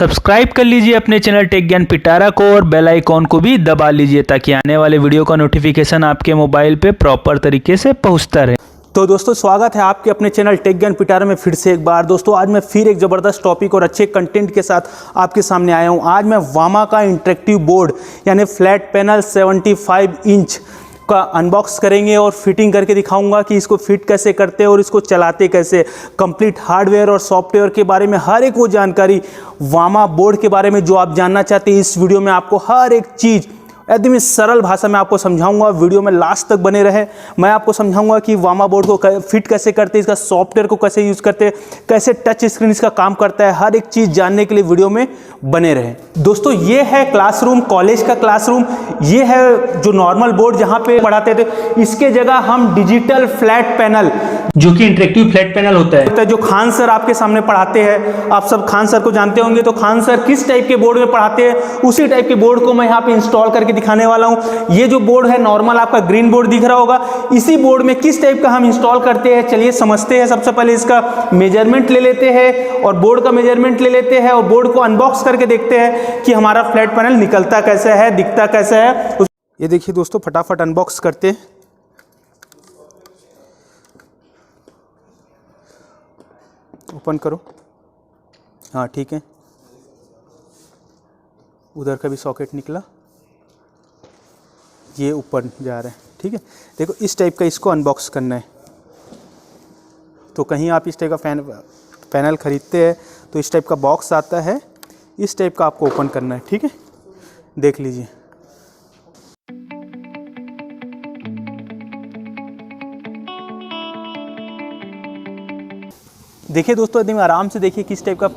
Subscribe कर लीजिए अपने चैनल टेक ज्ञान पिटारा को और बेल आइकॉन को भी दबा लीजिए ताकि आने वाले वीडियो का नोटिफिकेशन आपके मोबाइल पे प्रॉपर तरीके से पहुंचता रहे। तो दोस्तों स्वागत है आपके अपने चैनल टेक ज्ञान पिटारा में फिर से एक बार। दोस्तों आज मैं फिर एक ज़बरदस्त टॉपिक और अच्छे कंटेंट के साथ आपके सामने आया हूं। आज मैं वामा का इंटरेक्टिव बोर्ड यानी फ्लैट पैनल 75 इंच का अनबॉक्स करेंगे और फिटिंग करके दिखाऊंगा कि इसको फिट कैसे करते हैं और इसको चलाते कैसे। कंप्लीट हार्डवेयर और सॉफ्टवेयर के बारे में हर एक वो जानकारी वामा बोर्ड के बारे में जो आप जानना चाहते हैं, इस वीडियो में आपको हर एक चीज़ एकदम सरल भाषा में आपको समझाऊंगा। वीडियो में लास्ट तक बने रहे। मैं आपको समझाऊंगा कि वामा बोर्ड को फिट कैसे करते हैं, इसका सॉफ्टवेयर को कैसे यूज़ करते हैं, कैसे टच स्क्रीन इसका काम करता है। हर एक चीज़ जानने के लिए वीडियो में बने रहे। दोस्तों ये है क्लासरूम, कॉलेज का क्लासरूम। ये है जो नॉर्मल बोर्ड जहाँ पे पढ़ाते थे, इसके जगह हम डिजिटल फ्लैट पैनल जो कि इंटरेक्टिव फ्लैट पैनल होता है, जो खान सर आपके सामने पढ़ाते हैं। आप सब खान सर को जानते होंगे। तो खान सर किस टाइप के बोर्ड में पढ़ाते हैं, उसी टाइप के बोर्ड को मैं यहाँ पे इंस्टॉल करके दिखाने वाला हूं। ये जो बोर्ड है नॉर्मल आपका ग्रीन बोर्ड दिख रहा होगा, इसी बोर्ड में किस टाइप का हम इंस्टॉल करते हैं चलिए समझते हैं। सबसे पहले इसका मेजरमेंट ले लेते हैं और बोर्ड का मेजरमेंट ले लेते हैं और बोर्ड को अनबॉक्स करके देखते हैं कि हमारा फ्लैट पैनल निकलता कैसे है, दिखता कैसे है। ये देखिए दोस्तों, फटाफट अनबॉक्स करते हैं। ओपन करो। हाँ ठीक है, उधर का भी सॉकेट निकला, ये ऊपर जा रहा है। ठीक है, देखो इस टाइप का इसको अनबॉक्स करना है। तो कहीं आप इस टाइप का पैनल खरीदते हैं तो इस टाइप का बॉक्स आता है, इस टाइप का आपको ओपन करना है। ठीक है, देख लीजिए। देखिए दोस्तों, एकदम आराम से देखिए किस टाइप का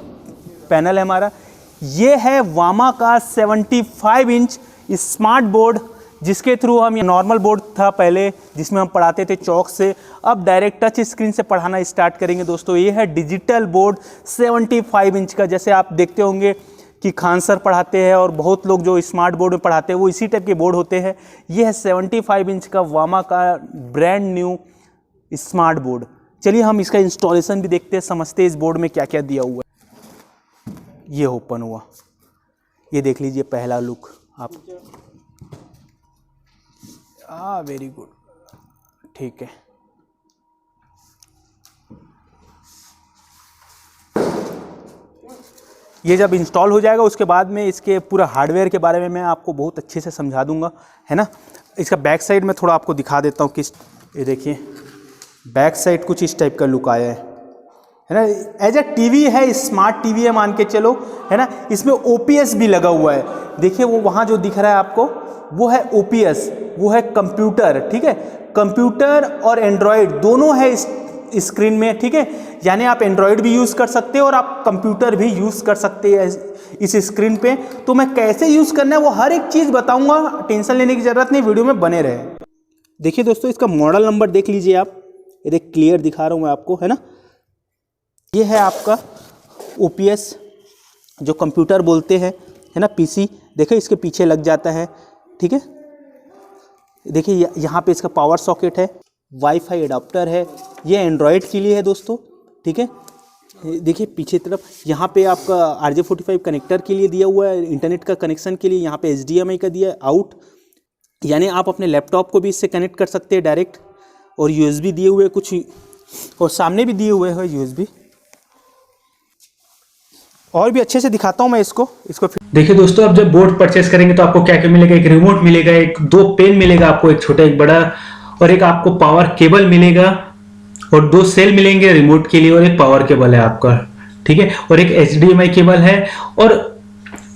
पैनल है हमारा। ये है वामा का 75 इंच स्मार्ट बोर्ड, जिसके थ्रू हम, ये नॉर्मल बोर्ड था पहले जिसमें हम पढ़ाते थे चौक से, अब डायरेक्ट टच स्क्रीन से पढ़ाना स्टार्ट करेंगे। दोस्तों ये है डिजिटल बोर्ड 75 इंच का। जैसे आप देखते होंगे कि खान सर पढ़ाते हैं और बहुत लोग जो स्मार्ट बोर्ड में पढ़ाते हैं वो इसी टाइप के बोर्ड होते हैं। ये है 75 इंच का वामा का ब्रांड न्यू स्मार्ट बोर्ड। चलिए हम इसका इंस्टॉलेशन भी देखते हैं, समझते हैं इस बोर्ड में क्या क्या दिया हुआ है। ये ओपन हुआ, ये देख लीजिए पहला लुक आप। वेरी गुड, ठीक है। ये जब इंस्टॉल हो जाएगा उसके बाद में इसके पूरा हार्डवेयर के बारे में मैं आपको बहुत अच्छे से समझा दूंगा, है ना। इसका बैक साइड में थोड़ा आपको दिखा देता हूँ किस, ये देखिए बैक साइड कुछ इस टाइप का लुक आया है ना। एज ए टीवी है, स्मार्ट टीवी है मान के चलो, है ना। इसमें OPS भी लगा हुआ है। देखिए वो वहाँ जो दिख रहा है आपको, वो है OPS, वो है कंप्यूटर। ठीक है, कंप्यूटर और एंड्रॉयड दोनों है इस स्क्रीन में। ठीक है, यानी आप एंड्रॉयड भी यूज़ कर सकते हो और आप कंप्यूटर भी यूज़ कर सकते हैं इस स्क्रीन पे। तो मैं कैसे यूज़ करना है वो हर एक चीज़ बताऊँगा, टेंशन लेने की ज़रूरत नहीं, वीडियो में बने रहे। देखिए दोस्तों, इसका मॉडल नंबर देख लीजिए आप, ये देख क्लियर दिखा रहा हूँ मैं आपको, है ना। ये है आपका OPS जो कंप्यूटर बोलते हैं, है ना। PC देखिए इसके पीछे लग जाता है। ठीक है, देखिए यहाँ पे इसका पावर सॉकेट है, वाईफाई एडाप्टर है। ये एंड्रॉयड के लिए है दोस्तों। ठीक है, देखिए पीछे तरफ यहाँ पे आपका RJ45 कनेक्टर के लिए दिया हुआ है, इंटरनेट का कनेक्शन के लिए। यहाँ पे HDMI का दिया है आउट, यानी आप अपने लैपटॉप को भी इससे कनेक्ट कर सकते हैं डायरेक्ट। और USB दिए हुए कुछ, और सामने भी दिए हुए हैं USB। और भी अच्छे से दिखाता हूं मैं इसको। देखिए दोस्तों, अब जब बोर्ड परचेस करेंगे तो आपको क्या क्या मिलेगा। एक रिमोट मिलेगा, एक 2 पेन मिलेगा आपको, एक छोटा एक बड़ा, और एक आपको पावर केबल मिलेगा, और 2 सेल मिलेंगे रिमोट के लिए, और एक पावर केबल है आपका। ठीक है, और एक HDMI केबल है। और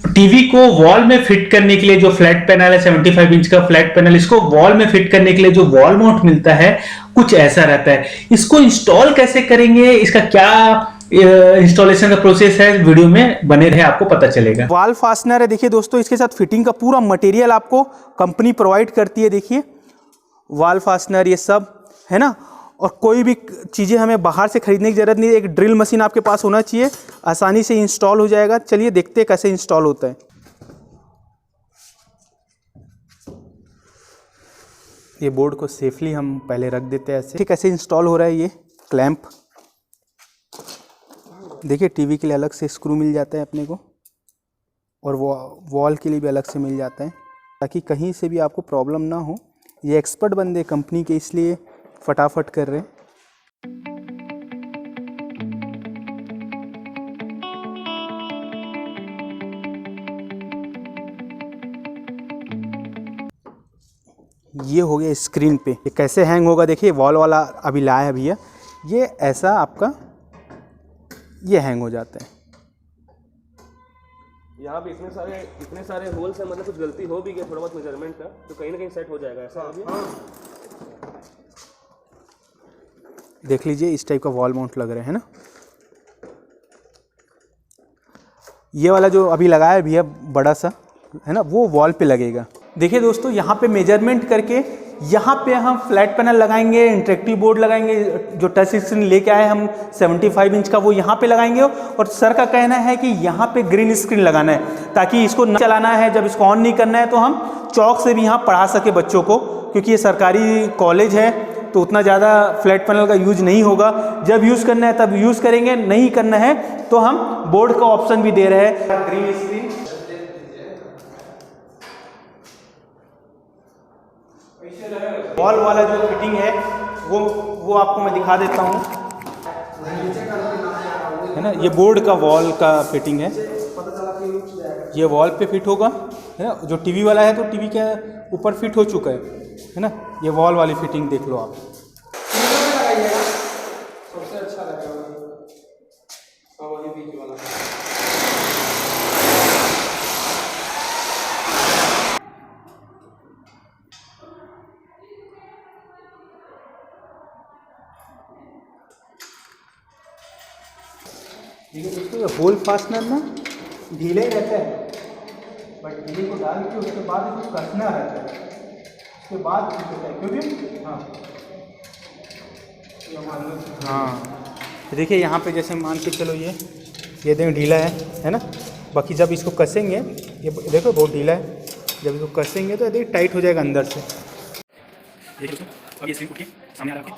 टीवी को वॉल में फिट करने के लिए जो फ्लैट पैनल है 75 इंच का फ्लैट पैनल, इसको वॉल में फिट करने के लिए जो वॉल माउंट मिलता है कुछ ऐसा रहता है। इसको इंस्टॉल कैसे करेंगे, इसका क्या इंस्टॉलेशन का प्रोसेस है, वीडियो में बने रहे, आपको पता चलेगा। वॉल फास्टनर है। देखिए दोस्तों, इसके साथ फिटिंग का पूरा मटेरियल आपको कंपनी प्रोवाइड करती है। देखिए वॉल फास्टनर, ये सब है ना। और कोई भी चीज़ें हमें बाहर से खरीदने की ज़रूरत नहीं है। एक ड्रिल मशीन आपके पास होना चाहिए, आसानी से इंस्टॉल हो जाएगा। चलिए देखते हैं कैसे इंस्टॉल होता है। ये बोर्ड को सेफली हम पहले रख देते हैं ऐसे। ठीक, कैसे इंस्टॉल हो रहा है ये क्लैंप। देखिए टीवी के लिए अलग से स्क्रू मिल जाता है अपने को, और वो वॉल के लिए भी अलग से मिल जाता है, ताकि कहीं से भी आपको प्रॉब्लम ना हो। ये एक्सपर्ट बंदे कंपनी के, इसलिए फटाफट कर रहे हैं। ये हो गया स्क्रीन पे। ये कैसे हैंग होगा देखिए, वॉल वाला अभी लाया भैया, ये ऐसा आपका ये हैंग हो जाता है। यहाँ पे इतने सारे होल्स हैं, मतलब कुछ गलती हो भी गई थोड़ा बहुत मेजरमेंट का तो कहीं ना कहीं सेट हो जाएगा ऐसा। देख लीजिए इस टाइप का वॉल माउंट लग रहा है ना। ये वाला जो अभी लगाया है भैया बड़ा सा है ना, वो वॉल पे लगेगा। देखिए दोस्तों, यहाँ पे मेजरमेंट करके यहाँ पे हम फ्लैट पैनल लगाएंगे, इंटरेक्टिव बोर्ड लगाएंगे। जो टच स्क्रीन लेके आए हम 75 इंच का, वो यहाँ पे लगाएंगे। और सर का कहना है कि यहाँ पे ग्रीन स्क्रीन लगाना है, ताकि इसको न चलाना है, जब इसको ऑन नहीं करना है तो हम चौक से भी यहाँ पढ़ा सके बच्चों को, क्योंकि ये सरकारी कॉलेज है तो उतना ज़्यादा फ्लैट पैनल का यूज नहीं होगा। जब यूज़ करना है तब यूज़ करेंगे, नहीं करना है तो हम बोर्ड का ऑप्शन भी दे रहे हैं, ग्रीन स्क्रीन। वॉल वाला जो फिटिंग है वो आपको मैं दिखा देता हूँ, है ना। ये बोर्ड का वॉल का फिटिंग है, ये वॉल पे फिट होगा, है ना। जो टीवी वाला है तो टीवी के ऊपर फिट हो चुका है ना। ये वॉल वाली फिटिंग देख लो आप। सबसे अच्छा लगेगा वही बीच वाला। देखिए दोस्तों, ये होल फास्टनर ना ढीले ही रहता है, बट ढीले को डाल के उसके बाद इसको कसना रहता है, उसके बाद ठीक होता है। क्योंकि हाँ देखिए यहाँ पे जैसे मान के चलो, ये देखो ढीला है ना। बाकी जब इसको कसेंगे, ये देखो बहुत ढीला है, जब इसको कसेंगे तो देखिए टाइट हो जाएगा अंदर से। देखिए दोस्तों, अब ये स्क्रीन उठ के सामने आ रहा है।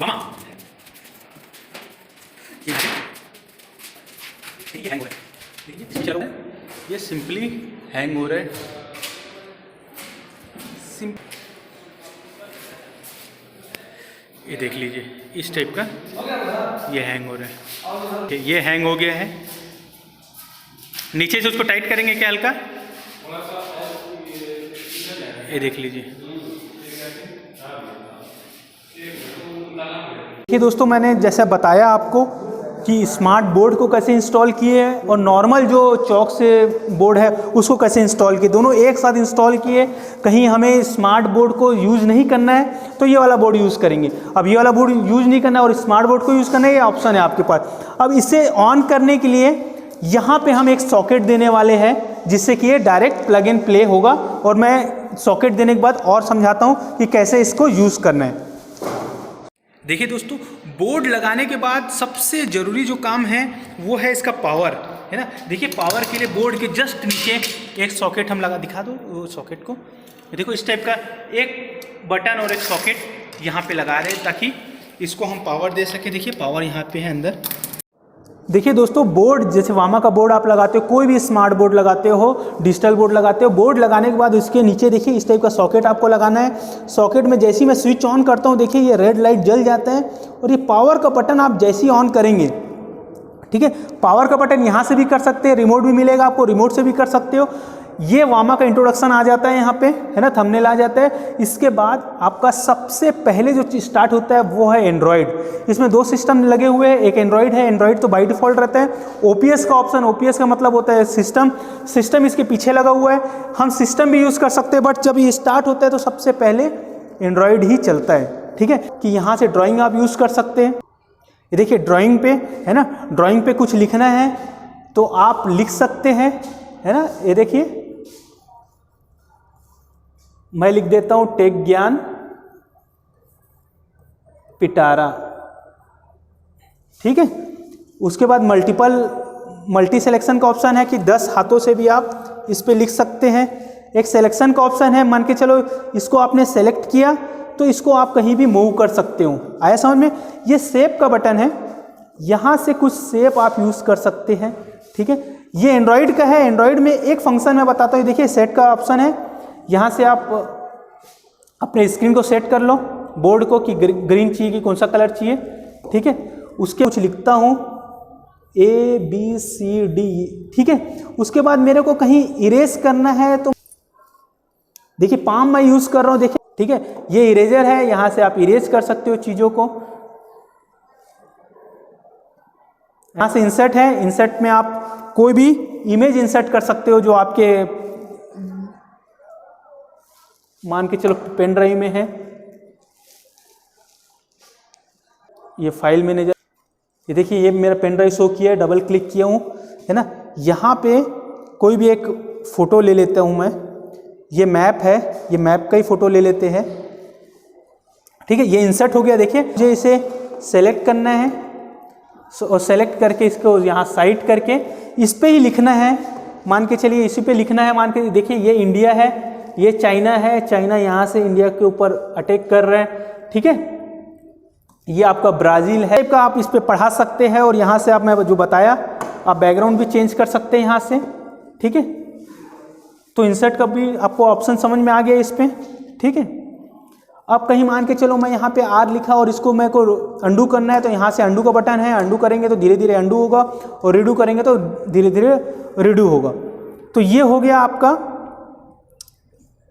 मामा ये हैंग हो रहा है, देखिए चलो, ये सिंपली हैंग हो रहा है। ये देख लीजिए इस टाइप का ये हैंग हो रहा है। ये हैंग हो गया है। नीचे से उसको टाइट करेंगे क्या हल्का, ये देख लीजिए। देखिए दोस्तों, मैंने जैसा बताया आपको कि स्मार्ट बोर्ड को कैसे इंस्टॉल किए और नॉर्मल जो चौक से बोर्ड है उसको कैसे इंस्टॉल किए, दोनों एक साथ इंस्टॉल किए। कहीं हमें स्मार्ट बोर्ड को यूज़ नहीं करना है तो ये वाला बोर्ड यूज़ करेंगे। अब ये वाला बोर्ड यूज़ नहीं करना है और स्मार्ट बोर्ड को यूज़ करना है, ये ऑप्शन है आपके पास। अब इसे ऑन करने के लिए यहाँ पे हम एक सॉकेट देने वाले हैं, जिससे कि ये डायरेक्ट प्लग एंड प्ले होगा। और मैं सॉकेट देने के बाद और समझाता हूँ कि कैसे इसको यूज़ करना है। देखिए दोस्तों, बोर्ड लगाने के बाद सबसे ज़रूरी जो काम है वो है इसका पावर, है ना। देखिए पावर के लिए बोर्ड के जस्ट नीचे एक सॉकेट हम लगा, दिखा दो वो सॉकेट को। देखो इस टाइप का एक बटन और एक सॉकेट यहाँ पे लगा रहे हैं, ताकि इसको हम पावर दे सके। देखिए पावर यहाँ पे है अंदर। देखिए दोस्तों, बोर्ड जैसे वामा का बोर्ड आप लगाते हो, कोई भी स्मार्ट बोर्ड लगाते हो, डिजिटल बोर्ड लगाते हो, बोर्ड लगाने के बाद उसके नीचे देखिए इस टाइप का सॉकेट आपको लगाना है। सॉकेट में जैसे ही मैं स्विच ऑन करता हूँ, देखिए ये रेड लाइट जल जाता है। और ये पावर का बटन आप जैसे ही ऑन करेंगे, ठीक है, पावर का बटन यहाँ से भी कर सकते हैं, रिमोट भी मिलेगा आपको, रिमोट से भी कर सकते हो। ये वामा का इंट्रोडक्शन आ जाता है यहाँ पे, है ना, थंबनेल आ जाता है। इसके बाद आपका सबसे पहले जो स्टार्ट होता है वो है एंड्रॉयड। इसमें दो सिस्टम लगे हुए हैं, एक एंड्रॉयड है, एंड्रॉयड तो बाय डिफॉल्ट रहता है। ओपीएस का ऑप्शन, ओपीएस का मतलब होता है सिस्टम इसके पीछे लगा हुआ है। हम सिस्टम भी यूज़ कर सकते हैं, बट जब ये स्टार्ट होता है तो सबसे पहले एंड्रॉयड ही चलता है, ठीक है। कि यहाँ से ड्राइंग आप यूज़ कर सकते हैं। ये देखिए ड्राइंग पे, है ना, ड्राइंग पे कुछ लिखना है तो आप लिख सकते हैं, है ना। ये देखिए मैं लिख देता हूं टेक ज्ञान पिटारा, ठीक है। उसके बाद मल्टी सिलेक्शन का ऑप्शन है कि 10 हाथों से भी आप इस पे लिख सकते हैं। एक सिलेक्शन का ऑप्शन है, मान के चलो इसको आपने सेलेक्ट किया तो इसको आप कहीं भी मूव कर सकते हो। आया समझ में। ये सेव का बटन है, यहाँ से कुछ शेप आप यूज़ कर सकते हैं, ठीक है। ये एंड्रॉयड का है, एंड्रॉयड में एक फंक्शन मैं बताता हूँ, देखिए सेट का ऑप्शन है, यहाँ से आप अपने स्क्रीन को सेट कर लो, बोर्ड को कि ग्रीन चाहिए कि कौन सा कलर चाहिए, ठीक है। उसके कुछ लिखता हूँ ABCD, ठीक है। उसके बाद मेरे को कहीं इरेज करना है तो देखिए पाम मैं यूज़ कर रहा हूँ, देखिए, ठीक है। ये इरेजर है, यहाँ से आप इरेज कर सकते हो चीज़ों को। यहाँ से इंसर्ट है, इंसर्ट में आप कोई भी इमेज इंसर्ट कर सकते हो जो आपके मान के चलो पेन ड्राइव में है। ये फाइल मैनेजर, ये देखिए ये मेरा पेन ड्राइव शो किया है, डबल क्लिक किया हूँ, है ना। यहाँ पे कोई भी एक फ़ोटो ले लेता हूँ मैं, ये मैप है, ये मैप का ही फ़ोटो ले लेते हैं, ठीक है। ये इंसर्ट हो गया, देखिए मुझे इसे सेलेक्ट करना है और सेलेक्ट करके इसको यहाँ साइड करके इस पे ही लिखना है, मान के चलिए इसी पे लिखना है, मान के देखिए ये इंडिया है, ये चाइना है, चाइना यहाँ से इंडिया के ऊपर अटैक कर रहा है, ठीक है। ये आपका ब्राज़ील है, का आप इस पे पढ़ा सकते हैं और यहाँ से आप मैं जो बताया आप बैकग्राउंड भी चेंज कर सकते हैं यहाँ से, ठीक है। तो इंसर्ट का भी आपको ऑप्शन समझ में आ गया इस पे, ठीक है। अब कहीं मान के चलो मैं यहाँ पे R लिखा और इसको मैं को अंडू करना है तो यहाँ से अंडू का बटन है, अंडू करेंगे तो धीरे धीरे अंडू होगा और रीडू करेंगे तो धीरे धीरे रीडू होगा। तो ये हो गया आपका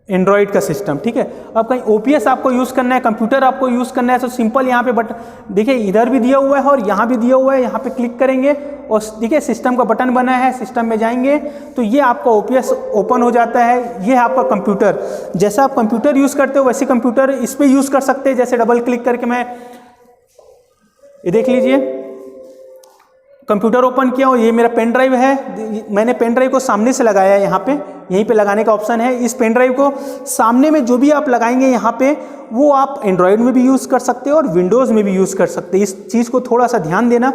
एंड्रॉइड का सिस्टम, ठीक है। अब कहीं OPS आपको यूज़ करना है, कंप्यूटर आपको यूज़ करना है, तो सिंपल यहाँ पे बटन देखिए इधर भी दिया हुआ है और यहाँ भी दिया हुआ है, यहाँ पे क्लिक करेंगे और देखिए सिस्टम का बटन बना है, सिस्टम में जाएंगे तो ये आपका OPS ओपन हो जाता है। ये है आपका कंप्यूटर, जैसा आप कंप्यूटर यूज़ करते हो वैसे कंप्यूटर इस पर यूज़ कर सकते हैं। जैसे डबल क्लिक करके मैं ये देख लीजिए कंप्यूटर ओपन किया और ये मेरा पेन ड्राइव है, मैंने पेन ड्राइव को सामने से लगाया है, यहाँ पे यहीं पे लगाने का ऑप्शन है। इस पेन ड्राइव को सामने में जो भी आप लगाएंगे यहाँ पे वो आप एंड्रॉयड में भी यूज़ कर सकते हो और विंडोज़ में भी यूज़ कर सकते हैं। इस चीज़ को थोड़ा सा ध्यान देना,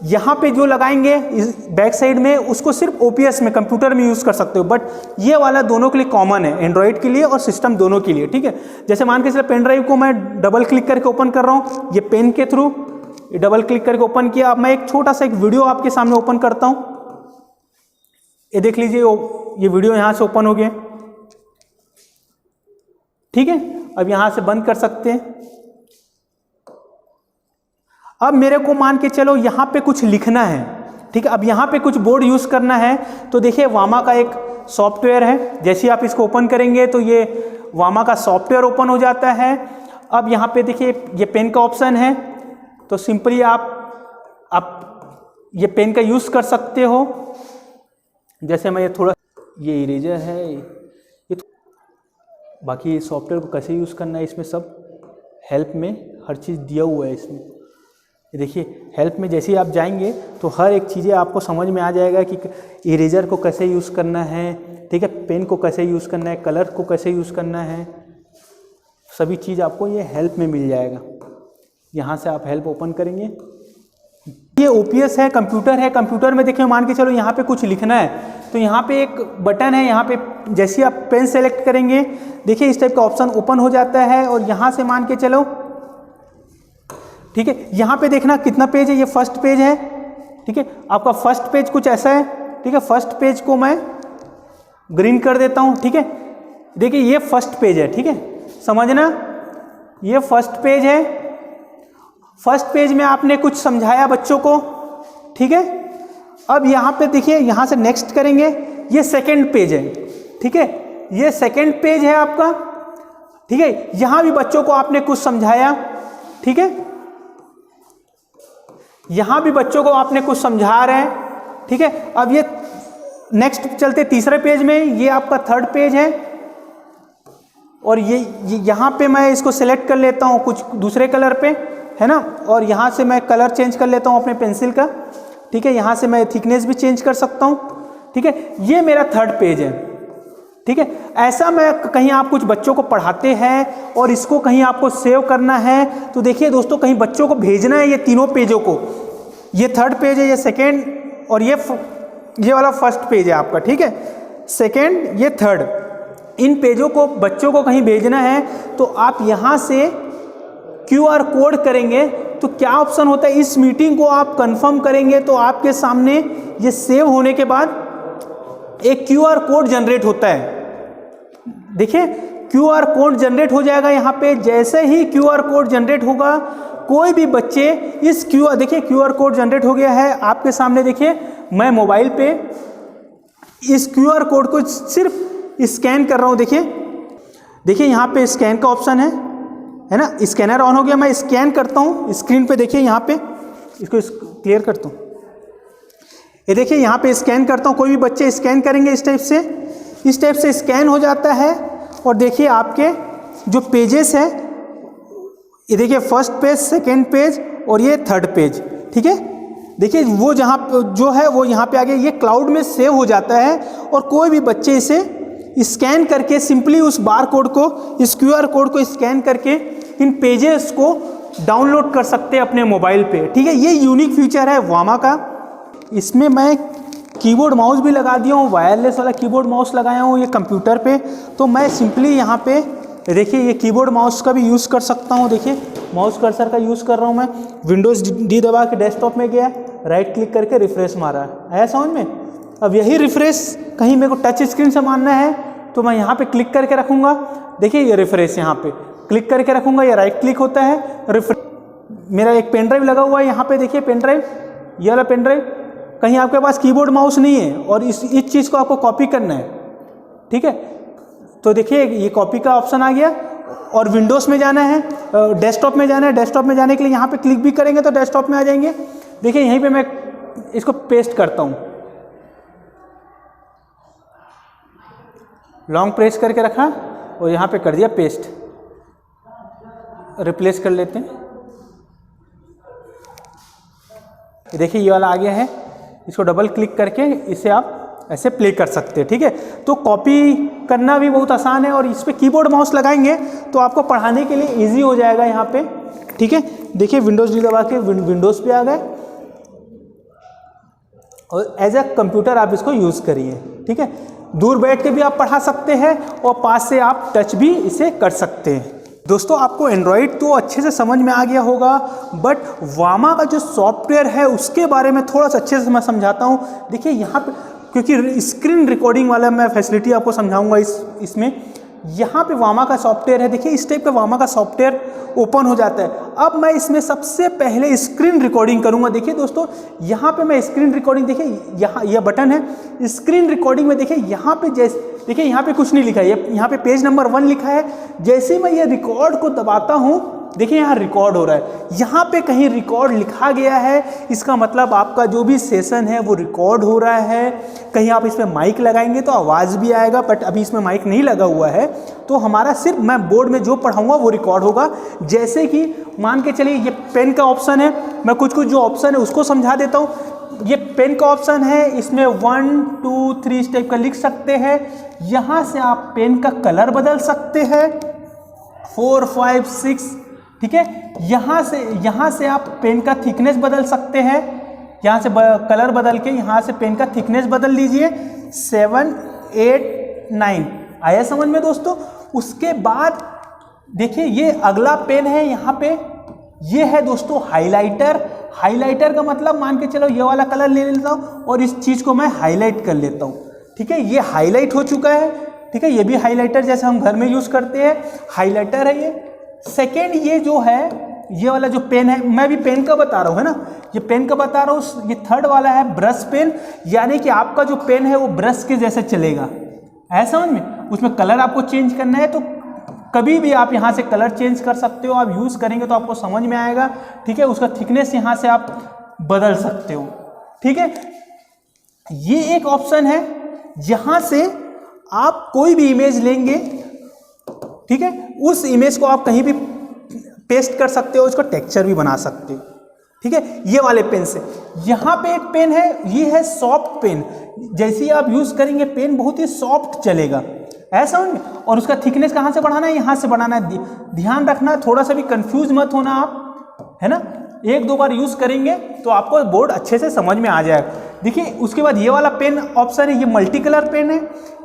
यहाँ पे जो लगाएंगे इस बैक साइड में उसको सिर्फ OPS में कंप्यूटर में यूज़ कर सकते हो, बट ये वाला दोनों के लिए कॉमन है, एंड्रॉयड के लिए और सिस्टम दोनों के लिए, ठीक है। जैसे मान के चलिए पेन ड्राइव को मैं डबल क्लिक करके ओपन कर रहा हूँ, ये पेन के थ्रू डबल क्लिक करके ओपन किया। अब मैं एक छोटा सा एक वीडियो आपके सामने ओपन करता हूँ, ये देख लीजिए ये वीडियो यहाँ से ओपन हो गया, ठीक है। अब यहाँ से बंद कर सकते हैं। अब मेरे को मान के चलो यहाँ पे कुछ लिखना है, ठीक है। अब यहाँ पे कुछ बोर्ड यूज़ करना है तो देखिए वामा का एक सॉफ्टवेयर है, जैसे आप इसको ओपन करेंगे तो ये वामा का सॉफ्टवेयर ओपन हो जाता है। अब यहाँ पे देखिए ये पेन का ऑप्शन है, तो सिंपली आप ये पेन का यूज़ कर सकते हो। जैसे मैं ये थोड़ा ये इरेजर है, ये बाकी सॉफ्टवेयर को कैसे यूज़ करना है इसमें सब हेल्प में हर चीज़ दिया हुआ है इसमें। ये देखिए हेल्प में जैसे ही आप जाएंगे तो हर एक चीज़ें आपको समझ में आ जाएगा कि इरेजर को कैसे यूज़ करना है, ठीक है, पेन को कैसे यूज़ करना है, कलर को कैसे यूज़ करना है, सभी चीज़ आपको ये हेल्प में मिल जाएगा। यहाँ से आप हेल्प ओपन करेंगे, ये OPS है, कंप्यूटर है। कंप्यूटर में देखिए मान के चलो यहाँ पे कुछ लिखना है तो यहाँ पे एक बटन है, यहाँ पे जैसे आप पेन सेलेक्ट करेंगे देखिए इस टाइप का ऑप्शन ओपन हो जाता है और यहाँ से मान के चलो, ठीक है। यहाँ पे देखना कितना पेज है, ये फर्स्ट पेज है, ठीक है। आपका फर्स्ट पेज कुछ ऐसा है, ठीक है। फर्स्ट पेज को मैं ग्रीन कर देता हूँ, ठीक है। देखिए ये फर्स्ट पेज है, ठीक है, समझना ये फर्स्ट पेज है। फर्स्ट पेज में आपने कुछ समझाया बच्चों को, ठीक है। अब यहाँ पे देखिए यहाँ से नेक्स्ट करेंगे, ये सेकंड पेज है, ठीक है, ये सेकंड पेज है आपका, ठीक है। यहाँ भी बच्चों को आपने कुछ समझाया, ठीक है, यहाँ भी बच्चों को आपने कुछ समझा रहे हैं, ठीक है। अब ये नेक्स्ट चलते तीसरे पेज में, ये आपका थर्ड पेज है और ये यहाँ पे मैं इसको सेलेक्ट कर लेता हूँ कुछ दूसरे कलर पे, है ना, और यहाँ से मैं कलर चेंज कर लेता हूँ अपने पेंसिल का, ठीक है। यहाँ से मैं थिकनेस भी चेंज कर सकता हूँ, ठीक है। ये मेरा थर्ड पेज है, ठीक है। ऐसा मैं कहीं आप कुछ बच्चों को पढ़ाते हैं और इसको कहीं आपको सेव करना है तो देखिए दोस्तों कहीं बच्चों को भेजना है ये तीनों पेजों को, ये थर्ड पेज है, ये सेकेंड और ये वाला फर्स्ट पेज है आपका, ठीक है, सेकेंड ये थर्ड। इन पेजों को बच्चों को कहीं भेजना है तो आप यहाँ से QR कोड करेंगे तो क्या ऑप्शन होता है, इस मीटिंग को आप कंफर्म करेंगे तो आपके सामने ये सेव होने के बाद एक क्यूआर कोड जनरेट होता है। देखिए क्यूआर कोड जनरेट हो जाएगा यहाँ पे। जैसे ही क्यूआर कोड जनरेट होगा, कोई भी बच्चे इस देखिए क्यूआर कोड जनरेट हो गया है आपके सामने। देखिए मैं मोबाइल पे इस क्यूआर कोड को सिर्फ स्कैन कर रहा हूँ। देखिए यहाँ पे स्कैन का ऑप्शन है ना, स्कैनर ऑन हो गया। मैं स्कैन करता हूँ स्क्रीन पे, देखिए यहाँ पे, इसको क्लियर करता हूँ। ये देखिए यहाँ पे स्कैन करता हूँ। कोई भी बच्चे स्कैन करेंगे इस टाइप से स्कैन हो जाता है। और देखिए आपके जो पेजेस है, ये देखिए फर्स्ट पेज, सेकेंड पेज और ये थर्ड पेज, ठीक है। देखिए वो जहाँ जो है वो यहाँ पे आ गया, ये क्लाउड में सेव हो जाता है। और कोई भी बच्चे इसे स्कैन करके सिंपली उस बार कोड को, इस क्यूआर कोड को स्कैन करके इन पेजेस को डाउनलोड कर सकते हैं अपने मोबाइल पे, ठीक है। ये यूनिक फीचर है वामा का। इसमें मैं कीबोर्ड माउस भी लगा दिया हूँ, वायरलेस वाला कीबोर्ड माउस लगाया हूँ ये कंप्यूटर पे। तो मैं सिंपली यहाँ पे देखिए ये कीबोर्ड माउस का भी यूज़ कर सकता हूँ। देखिए माउस कर्सर का यूज़ कर रहा हूँ मैं। विंडोज़ डी दबा के डेस्कटॉप में गया, राइट क्लिक करके रिफ्रेश मारा, आया समझ में। अब यही रिफ्रेश कहीं मेरे को टच स्क्रीन से मारना है तो मैं यहाँ पे क्लिक करके रखूँगा। देखिए ये रिफ्रेश यहाँ पे क्लिक करके रखूँगा, ये राइट क्लिक होता है रिफ्रेश। मेरा एक पेन ड्राइव लगा हुआ है यहाँ पे, देखिए पेन ड्राइव, ये वाला पेन ड्राइव। कहीं आपके पास कीबोर्ड माउस नहीं है और इस चीज़ को आपको कॉपी करना है, ठीक है। तो देखिए ये कॉपी का ऑप्शन आ गया। और विंडोज़ में जाना है, डेस्कटॉप में जाना है। डेस्कटॉप में जाने के लिए यहाँ पे क्लिक भी करेंगे तो डेस्कटॉप में आ जाएंगे। देखिए यहीं पे मैं इसको पेस्ट करता हूँ, लॉन्ग प्रेस करके रखा और यहाँ पे कर दिया पेस्ट। रिप्लेस कर लेते हैं। देखिए ये वाला आ गया है, इसको डबल क्लिक करके इसे आप ऐसे प्ले कर सकते हैं, ठीक है। तो कॉपी करना भी बहुत आसान है। और इस पर कीबोर्ड माउस लगाएंगे तो आपको पढ़ाने के लिए इजी हो जाएगा यहाँ पे, ठीक है। देखिए विंडोज़ डी दबा के विंडोज़ पे आ गए और एज ए कंप्यूटर आप इसको यूज़ करिए, ठीक है। दूर बैठ के भी आप पढ़ा सकते हैं और पास से आप टच भी इसे कर सकते हैं। दोस्तों आपको एंड्रॉयड तो अच्छे से समझ में आ गया होगा, बट वामा का जो सॉफ्टवेयर है उसके बारे में थोड़ा सा अच्छे से मैं समझाता हूँ। देखिए यहाँ पे, क्योंकि स्क्रीन रिकॉर्डिंग वाला मैं फैसिलिटी आपको समझाऊंगा इसमें। यहाँ पे वामा का सॉफ्टवेयर है, देखिए इस टाइप का वामा का सॉफ्टवेयर ओपन हो जाता है। अब मैं इसमें सबसे पहले स्क्रीन रिकॉर्डिंग करूँगा। देखिए दोस्तों यहाँ पे मैं स्क्रीन रिकॉर्डिंग, देखिए यहाँ यह बटन है स्क्रीन रिकॉर्डिंग में। देखिए यहाँ पे देखिए यहाँ पे कुछ नहीं लिखा है, यहाँ पे पेज नंबर 1 लिखा है। जैसे मैं ये रिकॉर्ड को दबाता हूँ, देखिए यहाँ रिकॉर्ड हो रहा है। यहाँ पे कहीं रिकॉर्ड लिखा गया है, इसका मतलब आपका जो भी सेशन है वो रिकॉर्ड हो रहा है। कहीं आप इसमें माइक लगाएंगे तो आवाज़ भी आएगा, बट अभी इसमें माइक नहीं लगा हुआ है। तो हमारा सिर्फ मैं बोर्ड में जो पढ़ाऊंगा वो रिकॉर्ड होगा। जैसे कि मान के चलिए ये पेन का ऑप्शन है, मैं कुछ जो ऑप्शन है उसको समझा देता हूँ। ये पेन का ऑप्शन है, इसमें 1 2 3 इस टाइप का लिख सकते हैं। यहाँ से आप पेन का कलर बदल सकते हैं, 4 5 6, ठीक है। यहाँ से आप पेन का थिकनेस बदल सकते हैं। यहाँ से कलर बदल के यहाँ से पेन का थिकनेस बदल लीजिए, 7 8 9। आया समझ में दोस्तों। उसके बाद देखिए ये अगला पेन है, यहाँ पे ये है दोस्तों हाइलाइटर। हाइलाइटर का मतलब मान के चलो ये वाला कलर ले लेता हूँ और इस चीज़ को मैं हाईलाइट कर लेता हूँ, ठीक है। ये हाईलाइट हो चुका है, ठीक है। ये भी हाइलाइटर जैसे हम घर में यूज़ करते हैं, हाइलाइटर है ये। सेकेंड ये जो है, ये वाला जो पेन है, मैं भी पेन का बता रहा हूँ, है ना, ये पेन का बता रहा हूँ। ये थर्ड वाला है ब्रश पेन, यानी कि आपका जो पेन है वो ब्रश के जैसे चलेगा, ऐसा समझ में। उसमें कलर आपको चेंज करना है तो कभी भी आप यहाँ से कलर चेंज कर सकते हो। आप यूज़ करेंगे तो आपको समझ में आएगा, ठीक है। उसका थिकनेस यहाँ से आप बदल सकते हो, ठीक है। ये एक ऑप्शन है, जहाँ से आप कोई भी इमेज लेंगे, ठीक है, उस इमेज को आप कहीं भी पेस्ट कर सकते हो, उसको टेक्सचर भी बना सकते हो, ठीक है। ये वाले पेन से। यहाँ पे एक पेन है, ये है सॉफ्ट पेन। जैसे ही आप यूज़ करेंगे पेन बहुत ही सॉफ्ट चलेगा, ऐसा समझ में। और उसका थिकनेस कहाँ से बढ़ाना है, यहाँ से बढ़ाना है। ध्यान रखना, थोड़ा सा भी कंफ्यूज मत होना आप, है ना। 1 2 बार यूज़ करेंगे तो आपको बोर्ड अच्छे से समझ में आ जाएगा। देखिए उसके बाद ये वाला पेन ऑप्शन है, ये मल्टी कलर पेन है।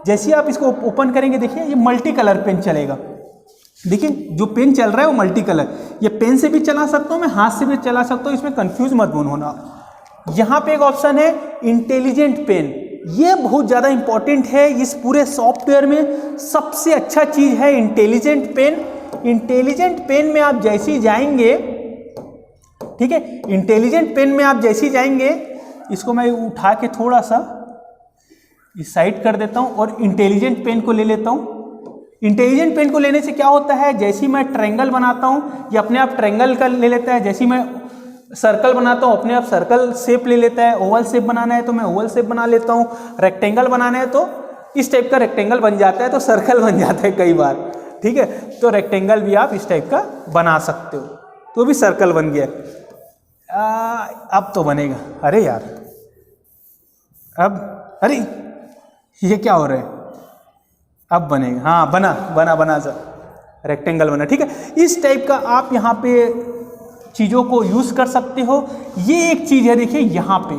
जैसे ही आप इसको ओपन करेंगे, देखिए ये मल्टी कलर पेन चलेगा, देखिए जो पेन चल रहा है वो मल्टी कलर, ये पेन से भी चला सकता हूँ मैं, हाथ से भी चला सकता हूँ, इसमें कंफ्यूज मत होना। यहाँ पे एक ऑप्शन है इंटेलिजेंट पेन, ये बहुत ज़्यादा इंपॉर्टेंट है इस पूरे सॉफ्टवेयर में, सबसे अच्छा चीज़ है इंटेलिजेंट पेन। इंटेलिजेंट पेन में आप जैसे ही जाएंगे, ठीक है, इंटेलिजेंट पेन में आप जैसे ही जाएंगे, इसको मैं उठा के थोड़ा सा इस साइड कर देता हूँ और इंटेलिजेंट पेन को ले लेता हूँ। इंटेलिजेंट पेन को लेने से क्या होता है, जैसे ही मैं ट्रायंगल बनाता हूँ ये अपने आप ट्रायंगल का ले लेता है, जैसे ही मैं सर्कल बनाता हूँ अपने आप सर्कल शेप ले लेता है, ओवल शेप बनाना है तो मैं ओवल शेप बना लेता हूँ, रेक्टेंगल बनाना है तो इस टाइप का रेक्टेंगल बन जाता है, तो सर्कल बन जाता है कई बार, ठीक है। तो रेक्टेंगल भी आप इस टाइप का बना सकते हो, तो भी सर्कल बन गया। अब तो बनेगा, अरे यार अब, अरे ये क्या हो रहा है, अब बनेगा, हाँ बना सर, रेक्टेंगल बना, ठीक है। इस टाइप का आप यहाँ पे चीज़ों को यूज़ कर सकते हो। ये एक चीज़ है, देखिए यहाँ पे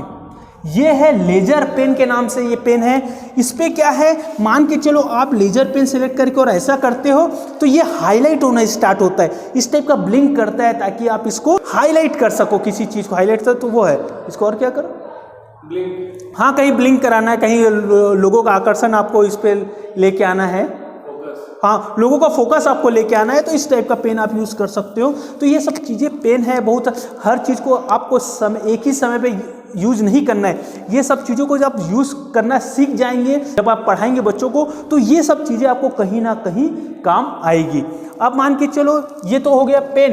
ये है लेजर पेन के नाम से ये पेन है। इस पे क्या है, मान के चलो आप लेजर पेन सेलेक्ट करके और ऐसा करते हो तो ये हाईलाइट होना स्टार्ट होता है, इस टाइप का ब्लिंक करता है ताकि आप इसको हाईलाइट कर सको, किसी चीज़ को हाईलाइट कर, तो वो है। इसको और क्या करो, ब्लिंक, हाँ कहीं ब्लिंक कराना है, कहीं लोगों का आकर्षण आपको इस पे लेके आना है, हाँ लोगों का फोकस आपको लेके आना है, तो इस टाइप का पेन आप यूज़ कर सकते हो। तो ये सब चीज़ें पेन है, बहुत हर चीज़ को आपको एक ही समय पे यूज नहीं करना है। ये सब चीज़ों को जब आप यूज़ करना सीख जाएंगे, जब आप पढ़ाएंगे बच्चों को, तो ये सब चीज़ें आपको कहीं ना कहीं काम आएगी। अब मान के चलो ये तो हो गया पेन।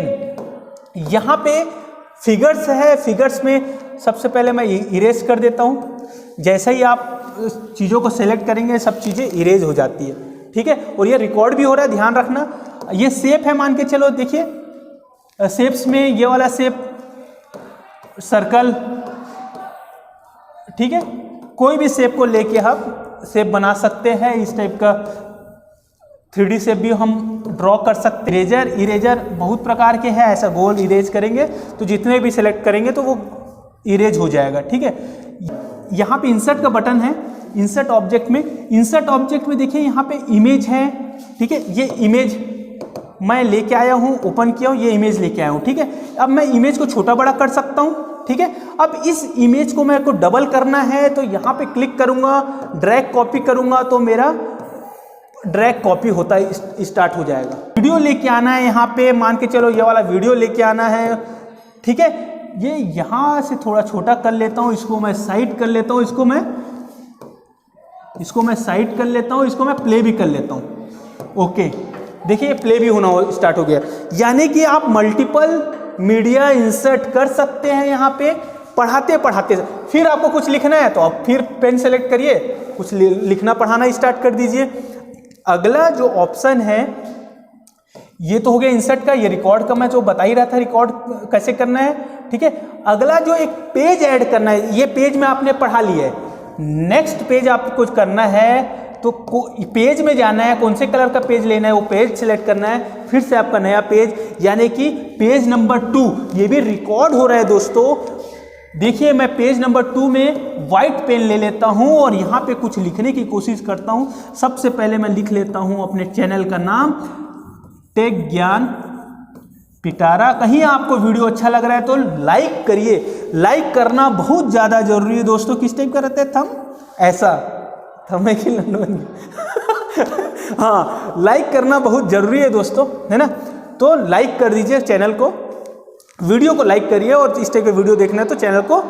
यहाँ पे फिगर्स है, फिगर्स में सबसे पहले मैं इरेज कर देता हूँ। जैसे ही आप चीज़ों को सेलेक्ट करेंगे सब चीज़ें इरेज हो जाती है, ठीक है। और ये रिकॉर्ड भी हो रहा है, ध्यान रखना। ये शेप है, मान के चलो देखिए शेप्स में ये वाला शेप सर्कल, ठीक है, कोई भी शेप को लेके हम शेप बना सकते हैं। इस टाइप का 3D शेप भी हम ड्रॉ कर सकते हैं। इरेजर बहुत प्रकार के हैं, ऐसा गोल इरेज करेंगे तो जितने भी सिलेक्ट करेंगे तो वो इरेज हो जाएगा, ठीक है। यहाँ पे इंसर्ट का बटन है, इंसर्ट ऑब्जेक्ट में देखिए यहाँ पे इमेज है, ठीक है। ये इमेज मैं लेके आया हूँ, ओपन किया हूँ, ये इमेज लेके आया हूँ, ठीक है। अब मैं इमेज को छोटा बड़ा कर सकता हूँ, ठीक है। अब इस इमेज को मेरे को डबल करना है तो यहाँ पे क्लिक करूँगा, ड्रैग कॉपी करूँगा तो मेरा ड्रैग कॉपी होता है, स्टार्ट हो जाएगा। वीडियो लेके आना है, यहाँ पे मान के चलो ये वाला वीडियो लेके आना है, ठीक है। ये यहाँ से थोड़ा छोटा कर लेता हूँ, इसको मैं साइड कर लेता हूँ, इसको मैं साइड कर लेता हूँ, इसको मैं प्ले भी कर लेता हूँ। ओके, देखिए प्ले भी होना स्टार्ट हो गया। यानी कि आप मल्टीपल मीडिया इंसर्ट कर सकते हैं यहाँ पे पढ़ाते पढ़ाते। फिर आपको कुछ लिखना है तो आप फिर पेन सेलेक्ट करिए, कुछ लिखना पढ़ाना स्टार्ट कर दीजिए। अगला जो ऑप्शन है ये तो हो गया इंसर्ट का, ये रिकॉर्ड का मैं जो बता ही रहा था, रिकॉर्ड कैसे करना है, ठीक है। अगला जो एक पेज ऐड करना है, ये पेज में आपने पढ़ा लिया है। नेक्स्ट पेज आपको कुछ करना है तो पेज में जाना है, कौन से कलर का पेज लेना है वो पेज सिलेक्ट करना है, फिर से आपका नया पेज, यानी कि पेज नंबर 2। ये भी रिकॉर्ड हो रहा है दोस्तों। देखिए मैं पेज नंबर 2 में वाइट पेन ले लेता हूं और यहाँ पे कुछ लिखने की कोशिश करता हूं। सबसे पहले मैं लिख लेता हूं अपने चैनल का नाम, टेक ज्ञान पिटारा। कहीं आपको वीडियो अच्छा लग रहा है तो लाइक करिए, लाइक करना बहुत ज़्यादा जरूरी है दोस्तों। किस टाइप का रहता है थंब, ऐसा थंब है कि हाँ, लाइक करना बहुत जरूरी है दोस्तों, है ना। तो लाइक कर दीजिए चैनल को, वीडियो को लाइक करिए, और इस टाइप के वीडियो देखना है तो चैनल को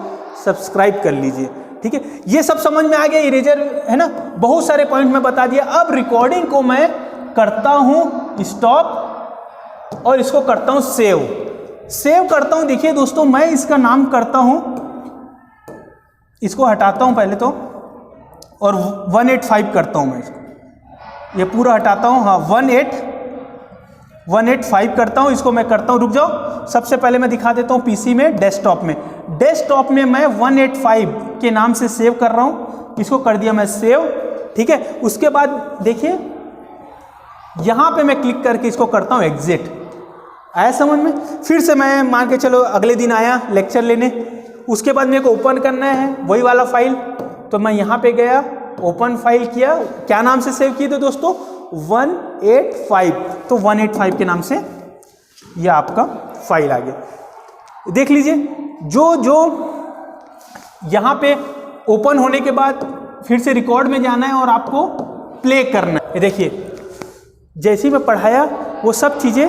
सब्सक्राइब कर लीजिए, ठीक है। ये सब समझ में आ गया, इरेजर है ना, बहुत सारे पॉइंट में बता दिया। अब रिकॉर्डिंग को मैं करता हूँ स्टॉप और इसको करता हूँ सेव करता हूँ। देखिए दोस्तों मैं इसका नाम करता हूँ, इसको हटाता हूँ पहले तो, और 185 करता हूँ मैं इसको, ये पूरा हटाता हूँ, हाँ 185 करता हूँ। इसको मैं करता हूँ, रुक जाओ, सबसे पहले मैं दिखा देता हूँ पीसी में, डेस्कटॉप में मैं 185 के नाम से सेव कर रहा हूँ। इसको कर दिया मैं सेव, ठीक है। उसके बाद देखिए यहाँ पे मैं क्लिक करके इसको करता हूँ एग्जिट। आया समझ में। फिर से मैं मान के चलो अगले दिन आया लेक्चर लेने, उसके बाद मेरे को ओपन करना है वही वाला फाइल, तो मैं यहाँ पे गया, ओपन फाइल किया। क्या नाम से सेव किए थे दोस्तों, 185, तो 185 के नाम से ये आपका फाइल आ गया। देख लीजिए, जो यहाँ पे ओपन होने के बाद फिर से रिकॉर्ड में जाना है और आपको प्ले करना है। देखिए जैसे ही मैं पढ़ाया वो सब चीज़ें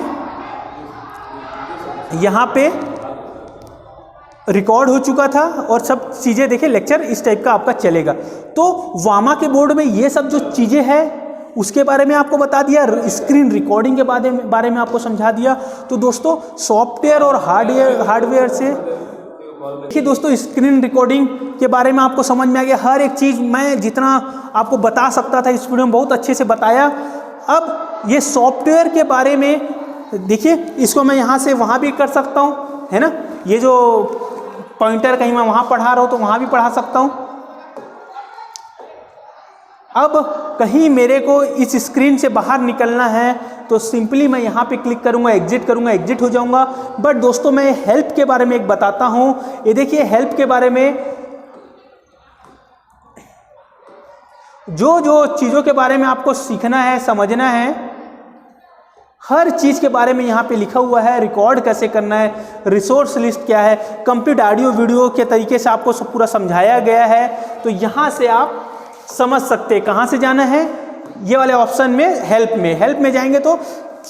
यहाँ पे रिकॉर्ड हो चुका था और सब चीज़ें देखिए लेक्चर इस टाइप का आपका चलेगा। तो वामा के बोर्ड में ये सब जो चीज़ें हैं उसके बारे में आपको बता दिया, स्क्रीन रिकॉर्डिंग के बारे में आपको समझा दिया। तो दोस्तों सॉफ्टवेयर और हार्डवेयर से देखिए दोस्तों स्क्रीन रिकॉर्डिंग के बारे में आपको समझ में आ गया। हर एक चीज़ मैं जितना आपको बता सकता था इस वीडियो में बहुत अच्छे से बताया। अब ये सॉफ्टवेयर के बारे में देखिए, इसको मैं यहाँ से वहाँ भी कर सकता हूँ, है ना। ये जो पॉइंटर कहीं मैं वहाँ पढ़ा रहा हूँ तो वहाँ भी पढ़ा सकता हूँ। अब कहीं मेरे को इस स्क्रीन से बाहर निकलना है तो सिंपली मैं यहाँ पे क्लिक करूँगा, एग्जिट हो जाऊँगा। बट दोस्तों मैं हेल्प के बारे में एक बताता हूँ। ये देखिए हेल्प के बारे में जो चीज़ों के बारे में आपको सीखना है, समझना है, हर चीज़ के बारे में यहाँ पे लिखा हुआ है। रिकॉर्ड कैसे करना है, रिसोर्स लिस्ट क्या है, कंप्लीट ऑडियो वीडियो के तरीके से आपको सब पूरा समझाया गया है। तो यहाँ से आप समझ सकते हैं कहाँ से जाना है। ये वाले ऑप्शन में हेल्प में जाएंगे तो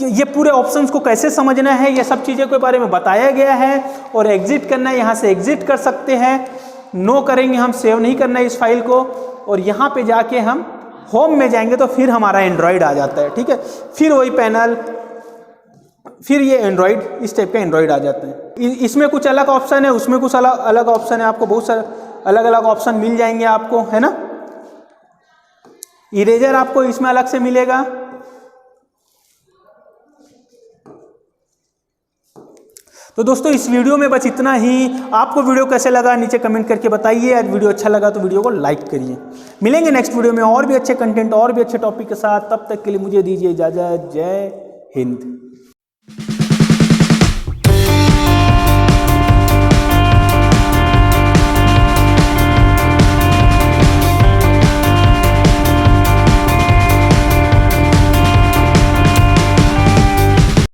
ये पूरे ऑप्शंस को कैसे समझना है, ये सब चीज़ों के बारे में बताया गया है। और एग्जिट करना है, यहाँ से एग्जिट कर सकते हैं। नो करेंगे हम, सेव नहीं करना है इस फाइल को। और यहाँ पे जाके हम होम में जाएंगे तो फिर हमारा एंड्रॉयड आ जाता है, ठीक है। फिर वही पैनल, फिर ये एंड्रॉयड, इस टाइप का एंड्रॉयड आ जाता है। इसमें कुछ अलग ऑप्शन है, उसमें कुछ अलग ऑप्शन है। आपको बहुत सारे अलग ऑप्शन मिल जाएंगे आपको, है ना। इरेजर आपको इसमें अलग से मिलेगा। तो दोस्तों इस वीडियो में बस इतना ही। आपको वीडियो कैसे लगा नीचे कमेंट करके बताइए। आज वीडियो अच्छा लगा तो वीडियो को लाइक करिए। मिलेंगे नेक्स्ट वीडियो में और भी अच्छे कंटेंट और भी अच्छे टॉपिक के साथ। तब तक के लिए मुझे दीजिए इजाजत। जय हिंद।